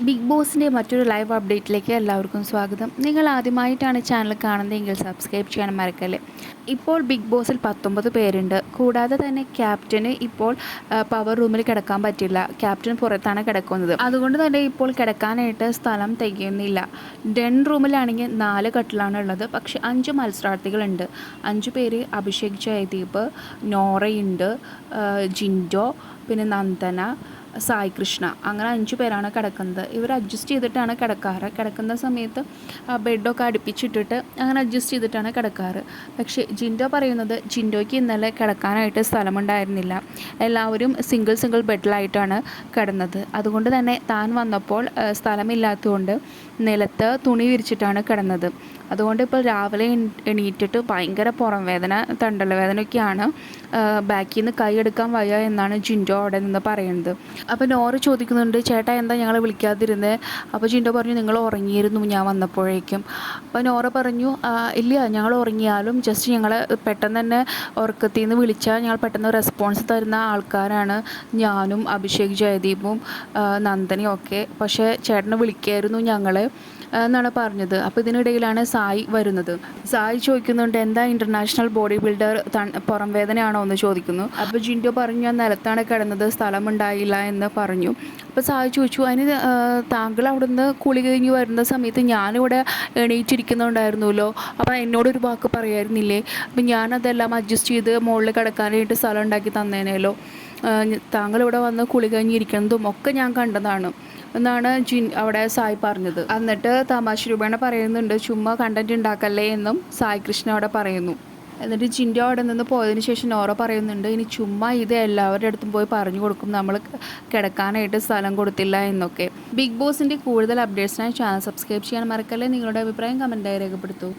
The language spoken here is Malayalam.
ബിഗ് ബോസിൻ്റെ മറ്റൊരു ലൈവ് അപ്ഡേറ്റിലേക്ക് എല്ലാവർക്കും സ്വാഗതം. നിങ്ങൾ ആദ്യമായിട്ടാണ് ചാനൽ കാണുന്നതെങ്കിൽ സബ്സ്ക്രൈബ് ചെയ്യാൻ മറക്കല്ലേ. ഇപ്പോൾ ബിഗ് ബോസിൽ 19 പേരുണ്ട്. കൂടാതെ തന്നെ ക്യാപ്റ്റന് ഇപ്പോൾ പവർ റൂമിൽ കിടക്കാൻ പറ്റില്ല. ക്യാപ്റ്റൻ പുറത്താണ് കിടക്കുന്നത്. അതുകൊണ്ട് തന്നെ ഇപ്പോൾ കിടക്കാനായിട്ട് സ്ഥലം തികയുന്നില്ല. ഡെൻ റൂമിലാണെങ്കിൽ 4 കട്ടിലാണ് ഉള്ളത്. പക്ഷേ 5 മത്സരാർത്ഥികളുണ്ട്. 5 പേര് അഭിഷേക് ജയദീപ്, നോറയുണ്ട്, ജിൻഡോ, പിന്നെ നന്ദന, സായി കൃഷ്ണ, അങ്ങനെ 5 പേരാണ് കിടക്കുന്നത്. ഇവർ അഡ്ജസ്റ്റ് ചെയ്തിട്ടാണ് കിടക്കാറ്. കിടക്കുന്ന സമയത്ത് ബെഡൊക്കെ അടുപ്പിച്ചിട്ടിട്ട് അങ്ങനെ അഡ്ജസ്റ്റ് ചെയ്തിട്ടാണ് കിടക്കാറ്. പക്ഷേ ജിൻഡോ പറയുന്നത് ജിൻഡോയ്ക്ക് ഇന്നലെ കിടക്കാനായിട്ട് സ്ഥലമുണ്ടായിരുന്നില്ല. എല്ലാവരും സിംഗിൾ ബെഡിലായിട്ടാണ് കിടന്നത്. അതുകൊണ്ട് തന്നെ താൻ വന്നപ്പോൾ സ്ഥലമില്ലാത്തതുകൊണ്ട് നിലത്ത് തുണി വിരിച്ചിട്ടാണ് കിടന്നത്. അതുകൊണ്ട് ഇപ്പോൾ രാവിലെ എണീറ്റിട്ട് ഭയങ്കര പുറം വേദന, തണ്ടൽ വേദനയൊക്കെയാണ്. ബാക്കിൽ നിന്ന് കൈ എടുക്കാൻ വയ്യ എന്നാണ് ജിൻഡോ അവിടെ നിന്ന് പറയുന്നത്. അപ്പോൾ നോറ ചോദിക്കുന്നുണ്ട്, ചേട്ടാ എന്താ ഞങ്ങളെ വിളിക്കാതിരുന്നത്? അപ്പോൾ ജിൻഡോ പറഞ്ഞു, നിങ്ങൾ ഉറങ്ങിയിരുന്നു ഞാൻ വന്നപ്പോഴേക്കും. അപ്പോൾ നോറ പറഞ്ഞു, ഇല്ല, ഞങ്ങൾ ഉറങ്ങിയാലും ജസ്റ്റ് ഞങ്ങൾ പെട്ടെന്ന് തന്നെ ഉറക്കത്തിൽ നിന്ന് വിളിച്ചാൽ ഞങ്ങൾ പെട്ടെന്ന് റെസ്പോൺസ് തരുന്ന ആൾക്കാരാണ് ഞാനും അഭിഷേക് ജയദീപും നന്ദനയും ഒക്കെ. പക്ഷേ ചേട്ടനെ വിളിക്കായിരുന്നു ഞങ്ങൾ എന്നാണ് പറഞ്ഞത്. അപ്പോൾ ഇതിനിടയിലാണ് സായി വരുന്നത്. സായി ചോദിക്കുന്നുണ്ട്, എന്താ ഇൻ്റർനാഷണൽ ബോഡി ബിൽഡർ പുറം വേദനയാണോ എന്ന് ചോദിക്കുന്നു. അപ്പോൾ ജിൻഡോ പറഞ്ഞു, ഞാൻ നിലത്താണ് കിടന്നത്, സ്ഥലമുണ്ടായില്ല എന്ന് പറഞ്ഞു. അപ്പോൾ സായി ചോദിച്ചു, അതിന് താങ്കൾ അവിടുന്ന് കുളി കഴിഞ്ഞ് വരുന്ന സമയത്ത് ഞാനിവിടെ എണീറ്റിരിക്കുന്നുണ്ടായിരുന്നല്ലോ, അപ്പോൾ എന്നോടൊരു വാക്ക് പറയായിരുന്നില്ലേ? അപ്പം ഞാനതെല്ലാം അഡ്ജസ്റ്റ് ചെയ്ത് മുകളിൽ കിടക്കാനായിട്ട് സ്ഥലം ഉണ്ടാക്കി തന്നേനല്ലോ. താങ്കൾ ഇവിടെ വന്ന് കുളി കഴിഞ്ഞിരിക്കുന്നതും ഒക്കെ ഞാൻ കണ്ടതാണ് എന്നാണ് അവിടെ സായി പറഞ്ഞത്. എന്നിട്ട് തമാശ രൂപേണ പറയുന്നുണ്ട്, ചുമ്മാ കണ്ടന്റ് ഉണ്ടാക്കല്ലേ എന്നും സായി കൃഷ്ണ അവിടെ പറയുന്നു. എന്നിട്ട് ജിൻഡോ അവിടെ നിന്ന് പോയതിന് ശേഷം നോറ പറയുന്നുണ്ട്, ഇനി ചുമ്മാ ഇത് എല്ലാവരുടെ അടുത്തും പോയി പറഞ്ഞു കൊടുക്കും നമ്മൾ കിടക്കാനായിട്ട് സ്ഥലം കൊടുത്തില്ല എന്നൊക്കെ. ബിഗ് ബോസിൻ്റെ കൂടുതൽ അപ്ഡേറ്റ്സിനായി ചാനൽ സബ്സ്ക്രൈബ് ചെയ്യാൻ മറക്കല്ലേ. നിങ്ങളുടെ അഭിപ്രായം കമൻറ്റായി രേഖപ്പെടുത്തൂ.